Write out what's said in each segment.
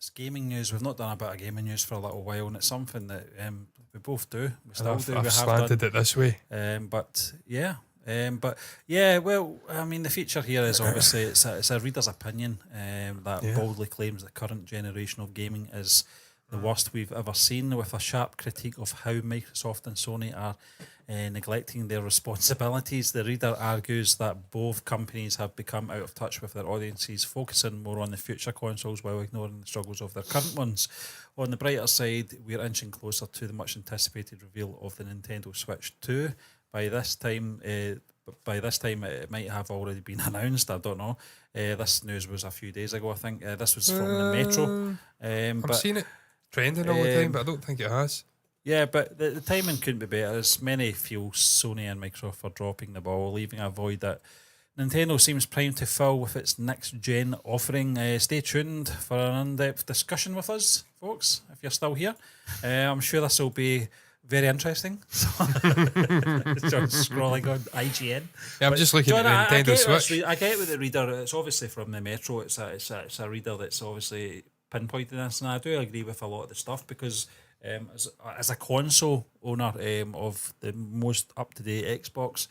It's gaming news. We've not done a bit of gaming news for a little while, and it's something that we both do. We still do. I've we have slanted done it this way. But well, I mean, the feature here is obviously it's a reader's opinion that boldly claims the current generation of gaming is the worst we've ever seen, with a sharp critique of how Microsoft and Sony are neglecting their responsibilities. The reader argues that both companies have become out of touch with their audiences, focusing more on the future consoles while ignoring the struggles of their current ones. On the brighter side, we're inching closer to the much anticipated reveal of the Nintendo Switch 2. By this time, it might have already been announced. I don't know. This news was a few days ago, I think. This was from the Metro. I've seen it trending all the time, but I don't think it has. Yeah, but the timing couldn't be better, as many feel Sony and Microsoft are dropping the ball, leaving a void that Nintendo seems primed to fill with its next-gen offering. Stay tuned for an in-depth discussion with us, folks, if you're still here. I'm sure this will be very interesting. Just scrolling on IGN. Yeah, I'm just looking John, at the Nintendo Switch. I get with the reader. It's obviously from the Metro. It's a reader that's obviously pinpointing this, and I do agree with a lot of the stuff because as a console owner of the most up-to-date Xbox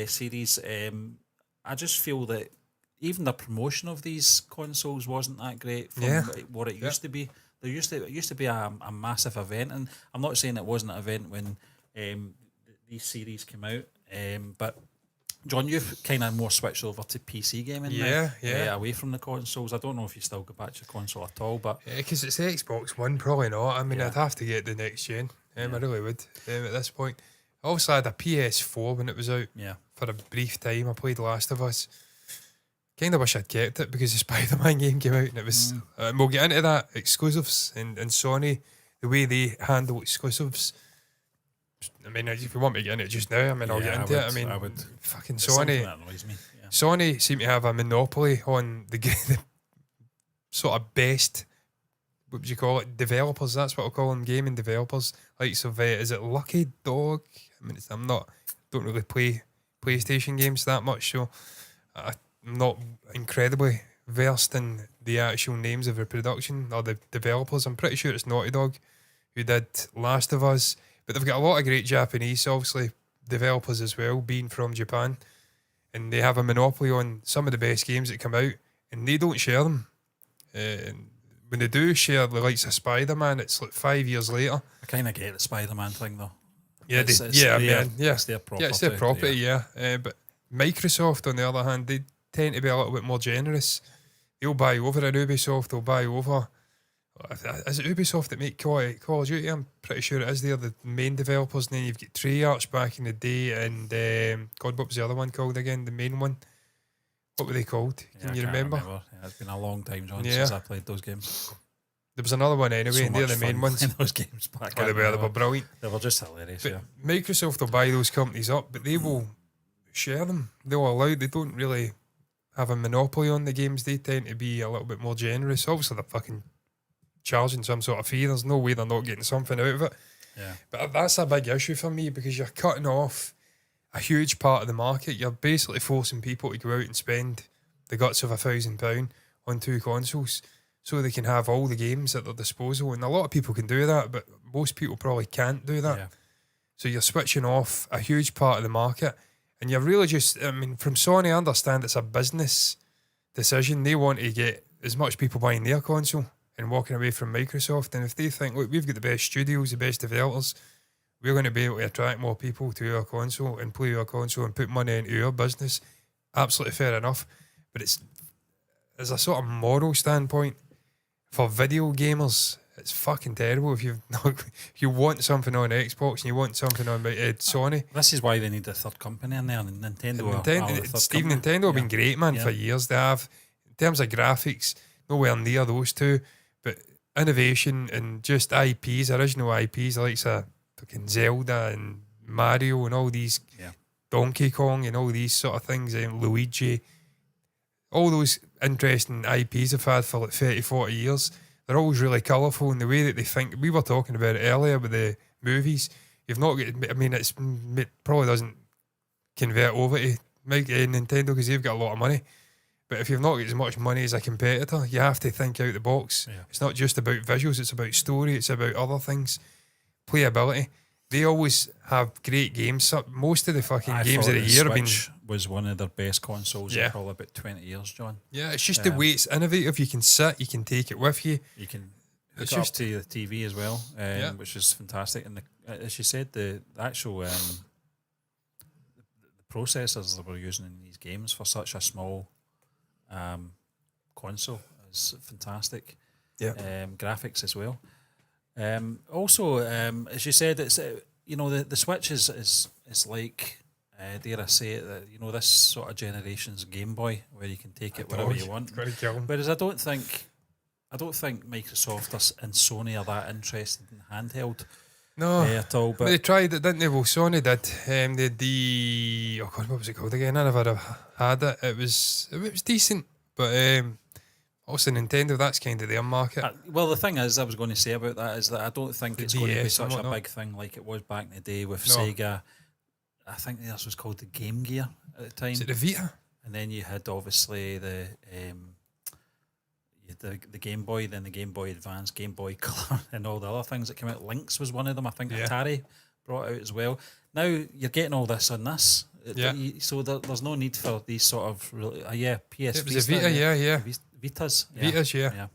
series, I just feel that even the promotion of these consoles wasn't that great from what it used to be. It used to be a massive event, and I'm not saying it wasn't an event when these series came out, but John, you've kind of more switched over to PC gaming now, away from the consoles. I don't know if you still go back to your console at all, but because it's the Xbox One, probably not. I mean, I'd have to get the next gen. I really would at this point. I also had a PS4 when it was out for a brief time. I played Last of Us. Kind of wish I'd kept it because the Spider-Man game came out and it was... we'll get into that, exclusives and Sony, the way they handle exclusives. I mean, if you want me to get into it just now, I mean, I'll get into it. I mean, fucking Sony... That annoys me. Yeah. Sony seem to have a monopoly on the sort of best, what would you call it, developers. That's what I'll call them, gaming developers. Like, so is it Lucky Dog? I mean, don't really play PlayStation games that much, so... I'm not incredibly versed in the actual names of the production or the developers. I'm pretty sure it's Naughty Dog who did Last of Us, but they've got a lot of great Japanese, obviously, developers as well, being from Japan, and they have a monopoly on some of the best games that come out, and they don't share them. And when they do share the likes of Spider-Man, it's like 5 years later. I kind of get the Spider-Man thing though. Yeah, it's their property. Yeah, it's their property. But Microsoft, on the other hand, they tend to be a little bit more generous. They'll buy over an Ubisoft, they'll buy over... Is it Ubisoft that make Call of Duty? I'm pretty sure it is. They're the main developers, and then you've got Treyarch back in the day, and God, what was the other one called again? The main one? What were they called? Can you remember? Yeah, it's been a long time, John, since I played those games. There was another one anyway, and they're the main ones. Those games back. They were brilliant. They were just hilarious, but Microsoft will buy those companies up, but they will share them. They don't really have a monopoly on the games. They tend to be a little bit more generous. Obviously, they're fucking charging some sort of fee. There's no way they're not getting something out of it. Yeah. But that's a big issue for me because you're cutting off a huge part of the market. You're basically forcing people to go out and spend the guts of £1,000 on two consoles so they can have all the games at their disposal. And a lot of people can do that, but most people probably can't do that. Yeah. So you're switching off a huge part of the market. And you're really just, I mean, from Sony, I understand it's a business decision. They want to get as much people buying their console and walking away from Microsoft. And if they think, look, we've got the best studios, the best developers, we're going to be able to attract more people to our console and play our console and put money into our business, absolutely fair enough. But it's, as a sort of moral standpoint, for video gamers, it's fucking terrible if you want something on Xbox and you want something on Sony. This is why they need a third company in there. And Nintendo Nintendo have been great, man, for years. They have, in terms of graphics, nowhere near those two. But innovation and just IPs, original IPs, like fucking Zelda and Mario and all these, Donkey Kong and all these sort of things, Luigi, all those interesting IPs have had for like 30, 40 years. They're always really colourful in the way that they think. We were talking about it earlier with the movies. You've not got, I mean, it probably doesn't convert over to Nintendo because they've got a lot of money. But if you've not got as much money as a competitor, you have to think out the box. Yeah. It's not just about visuals, it's about story, it's about other things. Playability. They always have great games. Most of the fucking games of the year have been... Switch was one of their best consoles in probably about 20 years, John. Yeah, it's just the way it's innovative. You can sit, you can take it with you. You can hook It's it up just- to the TV as well, which is fantastic. And as you said, the actual the processors that we're using in these games for such a small console is fantastic. Yeah. Graphics as well. Also, as you said, it's the Switch is like dare I say it, that this sort of generation's Game Boy, where you can take it wherever you want. Gotta kill 'em. Whereas I don't think Microsoft and Sony are that interested in handheld No. at all. But they But tried it, didn't they? Well, Sony did. They had the... Oh, God, what was it called again? I never have had it. It was decent. But also Nintendo, that's kind of their market. well, the thing is, I was going to say about that is that I don't think The it's going to be DS and such a whatnot. big thing like it was back in the day with No. Sega. I think this was called the Game Gear at the time. Is it the Vita? And then you had obviously the Game Boy, then the Game Boy Advance, Game Boy Color, and all the other things that came out. Lynx was one of them. I think Yeah. Atari brought out as well. Now you're getting all this on this, Yeah. so there's no need for these sort of PS. It was a Vita, yeah. Vitas, Vitas, yeah.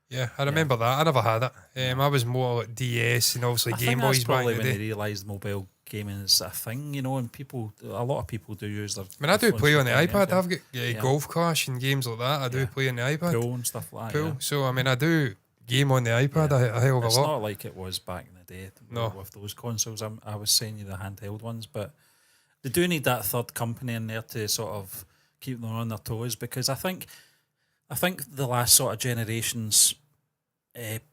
Yeah, I remember that. I never had it. I was more like DS and obviously I Game think that's Boys back probably in the when they day. realised mobile gaming is a thing, and a lot of people do use their. I mean, I do their play phones on the for iPad. gaming. I've got Golf Clash and games like that. I do Yeah. play on the iPad. Pool and stuff like that. Pool. Yeah. So, I mean, I do game on the iPad Yeah. a hell of a It's lot. not like it was back in the day No. with those consoles. I was saying you the handheld ones, but they do need that third company in there to sort of keep them on their toes, because I think the last sort of generations,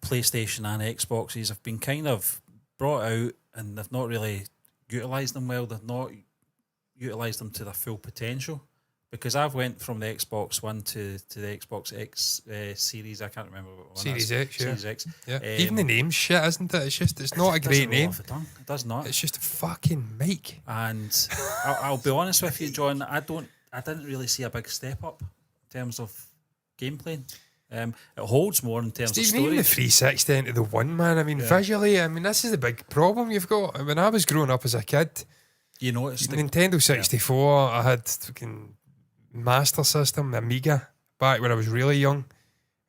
PlayStation and Xboxes have been kind of brought out and they've not really utilised them well. They've not utilised them to their full potential. Because I've went from the Xbox One to the Xbox X Series. I can't remember what one. Series that's. X, yeah. Series X. Yeah. Even the name's shit, isn't it? It's not a It great doesn't roll name. off the tongue. It does not. It's just a fucking mic. And I'll be honest with you, John. I didn't really see a big step up in terms of gameplay. It holds more in terms Even of the storage. 360 into the one, man. I mean, visually, I mean, this is the big problem you've got. When I was growing up as a kid, You noticed the Nintendo 64, I had fucking Master System, Amiga, back when I was really young.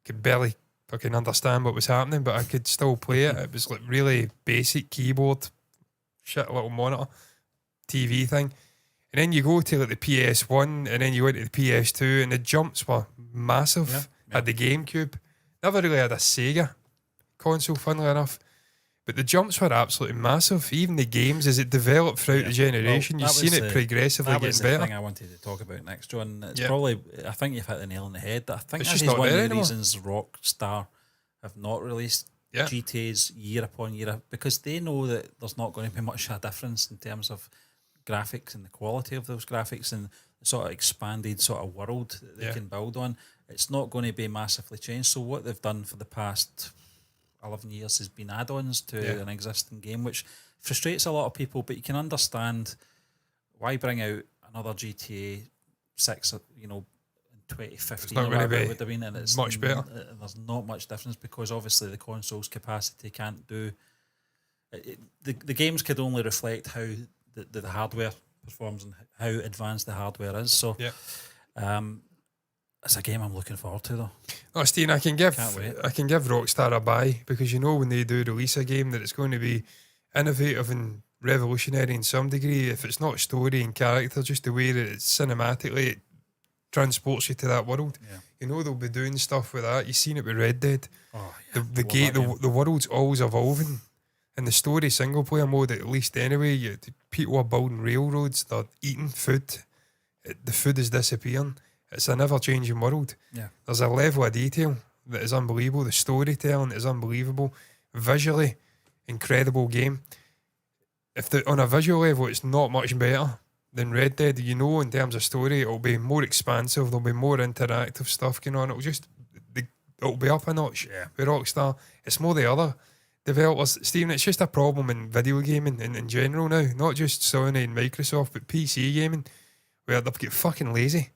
Could barely fucking understand what was happening, but I could still play it. It was like really basic keyboard, shit, little monitor, TV thing. And then you go to like the PS1, and then you went to the PS2, and the jumps were massive. Yeah. Had the GameCube. Never really had a Sega console, funnily enough. But the jumps were absolutely massive. Even the games, as it developed throughout the generation, Well, you've that seen was it the- progressively That was getting the better. thing I wanted to talk about next, John. It's Yeah. probably, I think you've hit the nail on the head. I think It's this just is not one of there the anymore. reasons Rockstar have not released Yeah. GTAs year upon year, because they know that there's not going to be much of a difference in terms of graphics and the quality of those graphics and the sort of expanded sort of world that they Yeah. can build on. It's not going to be massively changed. So what they've done for the past 11 years has been add-ons to Yeah. an existing game, which frustrates a lot of people, but you can understand why bring out another GTA 6, in 2015 not or gonna whatever it be would have been, and it's much better. There's not much difference because obviously the console's capacity can't do. The games could only reflect how the hardware performs and how advanced the hardware is. So, Yeah. it's a game I'm looking forward to, though. Oh, Steen, Can't wait. I can give Rockstar a buy, because when they do release a game that it's going to be innovative and revolutionary in some degree. If it's not story and character, just the way that it's cinematically, it transports you to that world. Yeah. They'll be doing stuff with that. You've seen it with Red Dead. Oh, yeah. The world's always evolving. And the story single player mode, at least anyway, people are building railroads, they're eating food. The food is disappearing. It's an ever-changing world. Yeah. There's a level of detail that is unbelievable. The storytelling is unbelievable. Visually, incredible game. On a visual level, it's not much better than Red Dead. In terms of story, it'll be more expansive. There'll be more interactive stuff going on. It'll be up a notch with Rockstar. It's more the other developers. Stephen, it's just a problem in video gaming in general now. Not just Sony and Microsoft, but PC gaming, where they've got fucking lazy.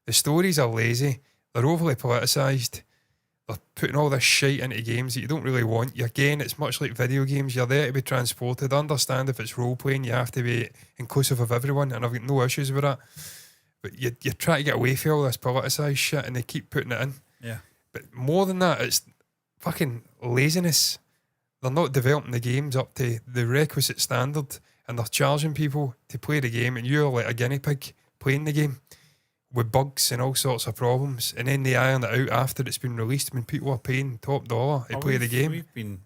The stories are lazy. They're overly politicised. They're putting all this shit into games that you don't really want. Again, it's much like video games. You're there to be transported. I understand if it's role playing, you have to be inclusive of everyone, and I've got no issues with that. But you try to get away from all this politicised shit, and they keep putting it in. Yeah. But more than that, it's fucking laziness. They're not developing the games up to the requisite standard, and they're charging people to play the game, and you're like a guinea pig playing the game with bugs and all sorts of problems, and then they iron it out after it's been released when people are paying top dollar to play the game.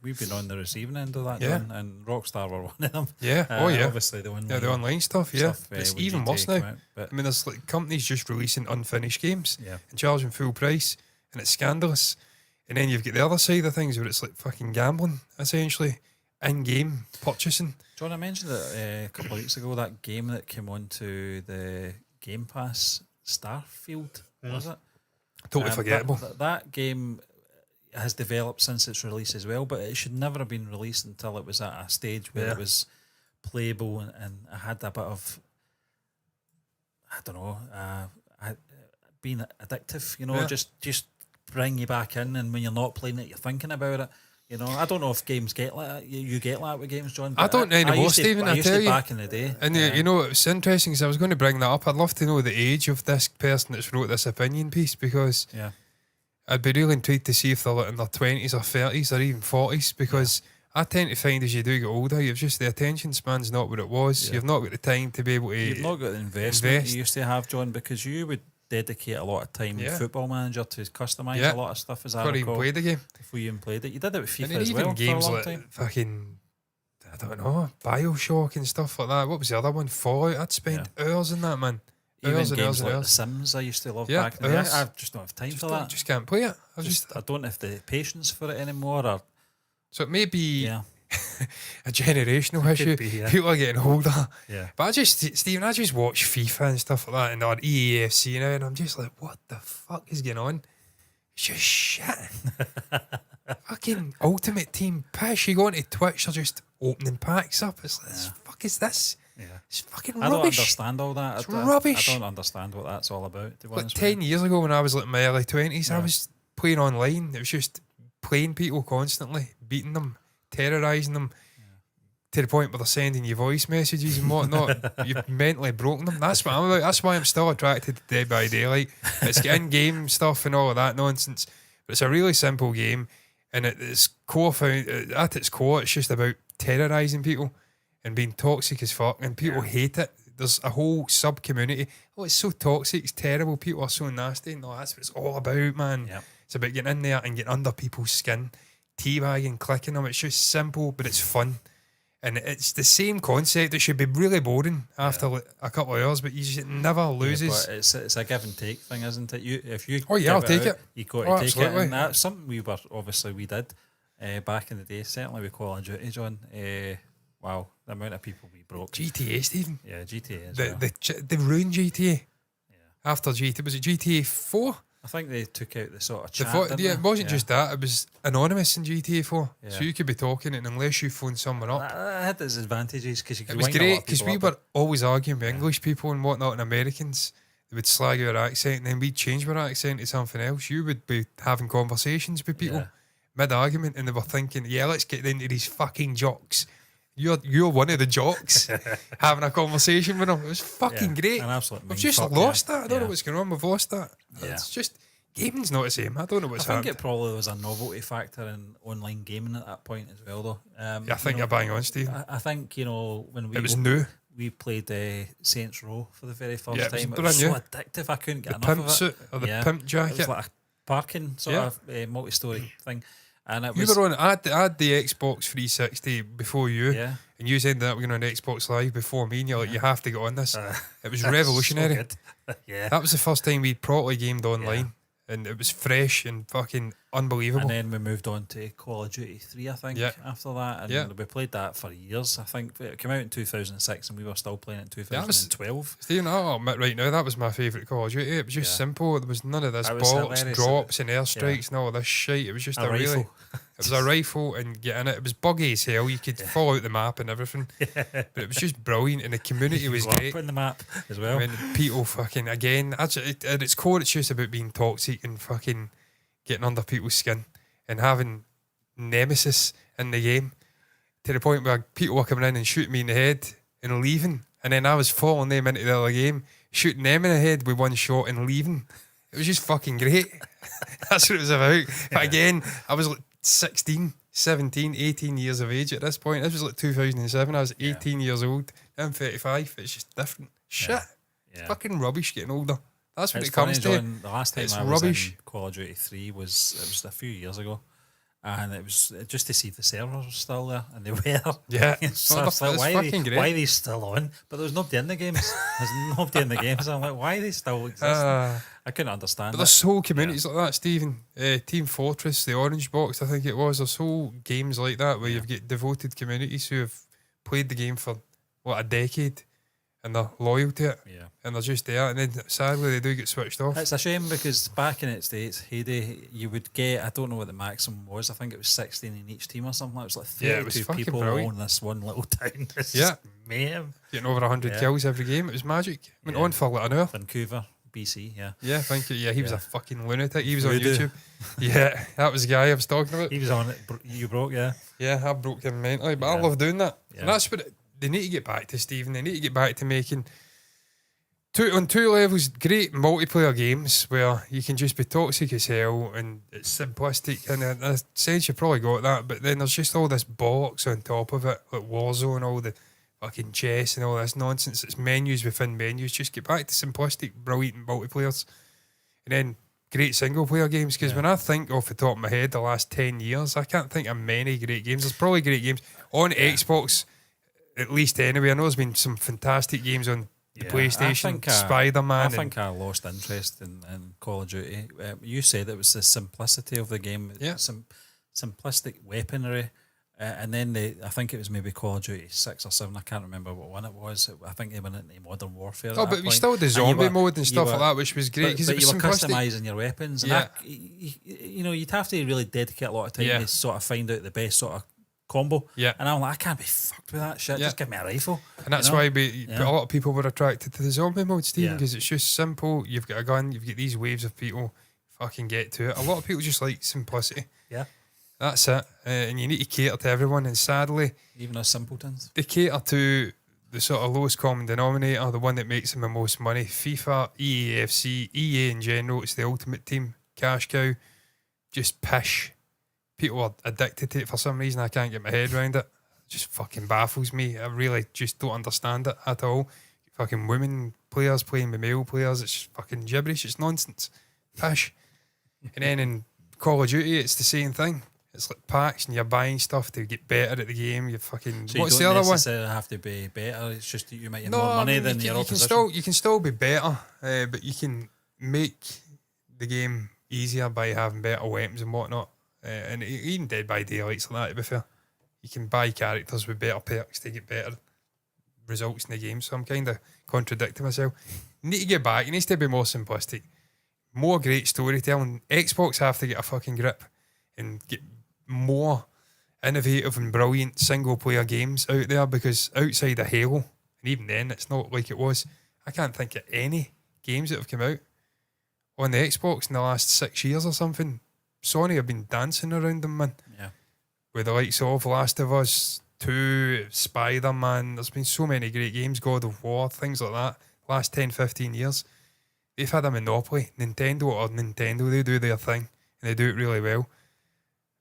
We've been on the receiving end of that, Yeah. John, and Rockstar were one of them. Yeah, Obviously the online, the online stuff. Yeah, it's when even GTA worse now. came out, but I mean, there's like companies just releasing unfinished games yeah, and charging full price, and it's scandalous. And then you've got the other side of things where it's like fucking gambling, essentially, in-game purchasing. John, I mentioned it a couple of weeks ago. That game that came onto the Game Pass, Starfield, was it? Totally forgettable. That game has developed since its release as well, but it should never have been released until it was at a stage where it was playable and it had a bit of, I don't know, being addictive, you know, just bring you back in, and when you're not playing it, you're thinking about it. You know, I don't know if games get like that. You get like that with games, John. I don't anymore, Stephen. I tell you, back in the day, and you know, it's interesting because I was going to bring that up. I'd love to know the age of this person that's wrote this opinion piece, because I'd be really intrigued to see if they're in their 20s or 30s or even 40s, because I tend to find as you do get older, you've just, the attention span's not what it was. You've not got the time to be able to. You've not got the investment you used to have, John, because you would dedicate a lot of time with Football Manager to customise a lot of stuff, as I recall. Before you played the game. Before you even played it. You did it with FIFA and as even well games for a long like time. fucking, I don't know, Bioshock and stuff like that. What was the other one? Fallout. I'd spend hours in that, man. Even Hours and games hours and like hours. The Sims I used to love Yeah, back in the day. hours. I just don't have time for that. Just can't play it. I don't have the patience for it anymore. Or, so it may be yeah. a generational issue. be, yeah. People are getting older. Yeah. But Stephen, I just watch FIFA and stuff like that, and on EAFC now, and I'm just like, what the fuck is going on? It's just shit. Fucking Ultimate Team pish. You go onto Twitch, they're just opening packs up. It's like, the fuck is this? Yeah. It's fucking I rubbish. don't understand all that. It's rubbish. I don't understand what that's all about, to be Like honest 10 years ago when I was like in my early 20s, I Yeah. was playing online. It was just playing people constantly, beating them, terrorising them, to the point where they're sending you voice messages and whatnot. You've mentally broken them. That's what I'm about. That's why I'm still attracted to Dead by Daylight. It's in-game stuff and all of that nonsense. But it's a really simple game, and at its core, it's just about terrorising people and being toxic as fuck, and people hate it. There's a whole sub-community. Oh, it's so toxic, it's terrible, people are so nasty. No, that's what it's all about, man. Yep. It's about getting in there and getting under people's skin, teabagging, clicking them. It's just simple, but it's fun. And it's the same concept. It should be really boring after like a couple of hours, but it never loses. Yeah, but it's a give and take thing, isn't it? I'll give take out, it. You got to take Absolutely. it, and that's something we did back in the day. Certainly with Call of Duty, John. Wow, the amount of people we broke. GTA, Stephen. Yeah, GTA as well. They ruined GTA. Yeah. After GTA, was it GTA 4? I think they took out the sort of The chat. fo- didn't yeah, they? it wasn't just that. It was anonymous in GTA 4. Yeah. So you could be talking, and unless you phone someone up. That had its advantages because you could. It was wind a lot great of because people we up. were always arguing with English people and whatnot, and Americans. They would slag our accent, and then we'd change our accent to something else. You would be having conversations with people Yeah. mid-argument, and they were thinking, yeah, let's get into these fucking jocks. You're one of the jocks having a conversation with them. It was fucking great. An absolute We've just mindfuck, lost yeah. that. I don't know what's going on. We've lost that. Yeah. It's just, gaming's not the same. I don't know I what's think happened. it probably was a novelty factor in online gaming at that point as well, though. I think you're bang on, Steve. I think, you know, when It was new. we played Saints Row for the very first Yeah, it was time. It brand was so new. addictive. I couldn't get The enough pimp of it. suit or the Yeah. pimp It jacket. was like a parking sort Yeah. of multi-story thing, and it You was were on. I had the Xbox 360 before you, yeah. and you ended up going on Xbox Live before me, and you're like, you have to get on this. It was So revolutionary. good. Yeah. That was the first time we properly gamed online, and it was fresh and fucking unbelievable. And then we moved on to Call of Duty 3, I think, Yeah. after that. And Yeah. we played that for years. I think it came out in 2006 and we were still playing it in 2012. Stephen, I'll admit right now, that was my favourite Call of Duty. It was just Yeah. simple. There was none of this It was bollocks, hilarious. drops and airstrikes and all this shit. It was just A a really... rifle. It was a rifle and get in it. It was buggy as hell. You could fall out the map and everything. But it was just brilliant, and the community was great. On the map as well. I mean, people fucking, again, at its core, it's just about being toxic and fucking getting under people's skin and having nemesis in the game to the point where people were coming in and shooting me in the head and leaving. And then I was following them into the other game, shooting them in the head with one shot and leaving. It was just fucking great. That's what it was about. Yeah. But again, I was like 16, 17, 18 years of age at this point. This was like 2007. I was 18 years old. I'm 35. It's just different. Shit. It's fucking rubbish getting older. That's what it comes to. John, the last time I was in Call of Duty 3 was a few years ago. And it was just to see the servers were still there, and they were. Yeah. So I was like, why are they still on? But there was nobody in the games. There's nobody in the games. I'm like, why are they still existing? I couldn't understand. But there's whole communities like that, Stephen. Team Fortress, the Orange Box, I think it was. There's whole games like that where you've got devoted communities who have played the game for, a decade, and they're loyal to it. Yeah. And they're just there. And then sadly, they do get switched off. It's a shame because back in its days, heyday, you would get, I don't know what the maximum was, I think it was 16 in each team or something. It was like 32 people on this one little town. It's just mayhem. Getting over 100 kills every game. It was magic. Went on for like an hour. Vancouver, BC, Yeah, thank you. Yeah, he was a fucking lunatic. He was on YouTube. Yeah, that was the guy I was talking about. He was on it. You broke, Yeah, I broke him mentally, but I love doing that. And that's what they need to get back to, Stephen. They need to get back to making... on two levels, great multiplayer games where you can just be toxic as hell and it's simplistic. And in a sense, you probably got that, but then there's just all this bollocks on top of it, like Warzone, all the fucking chess and all this nonsense. It's menus within menus. Just get back to simplistic, brilliant multiplayers. And then great single player games, because when I think off the top of my head the last 10 years, I can't think of many great games. There's probably great games on Xbox, at least anyway. I know there's been some fantastic games on the PlayStation, Spider-Man. I think I lost interest in Call of Duty. You said it was the simplicity of the game, simplistic weaponry, and then I think it was maybe Call of Duty 6 or 7. I can't remember what one it was. I think they went into Modern Warfare. Oh, but we still had the zombie mode and stuff like that, which was great because you were customising your weapons. And you'd have to really dedicate a lot of time to sort of find out the best sort of combo. Yeah. And I'm like, I can't be fucked with that shit. Just give me a rifle. And that's why a lot of people were attracted to the zombie mode, Stephen, because it's just simple. You've got a gun, you've got these waves of people, fucking get to it. A lot of people just like simplicity. Yeah. That's it. And you need to cater to everyone. And sadly, even us simpletons, they cater to the sort of lowest common denominator, the one that makes them the most money. FIFA, EAFC, EA in general, it's the ultimate team. Cash cow. Just pish. People are addicted to it for some reason. I can't get my head around it. It just fucking baffles me. I really just don't understand it at all. Fucking women players playing with male players. It's just fucking gibberish. It's nonsense. Pish. And then in Call of Duty, it's the same thing. It's like packs and you're buying stuff to get better at the game. You fucking... So what's you don't the other one? necessarily have to be better. It's just that you might have more money than your opposition. You can still be better, but you can make the game easier by having better weapons and whatnot. And even Dead by Daylight's like that, to be fair. You can buy characters with better perks to get better results in the game. So I'm kind of contradicting myself. You need to get back. It needs to be more simplistic. More great storytelling. Xbox have to get a fucking grip and get more innovative and brilliant single player games out there, because outside of Halo, and even then it's not like it was, I can't think of any games that have come out on the Xbox in the last 6 years or something. Sony have been dancing around them, man. Yeah. With the likes of Last of Us 2, Spider-Man, there's been so many great games, God of War, things like that. Last 10, 15 years. They've had a monopoly. Nintendo, they do their thing and they do it really well.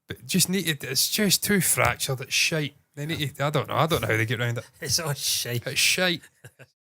But it's just too fractured, it's shite. They need to, I don't know how they get around it. It's all shite. It's shite.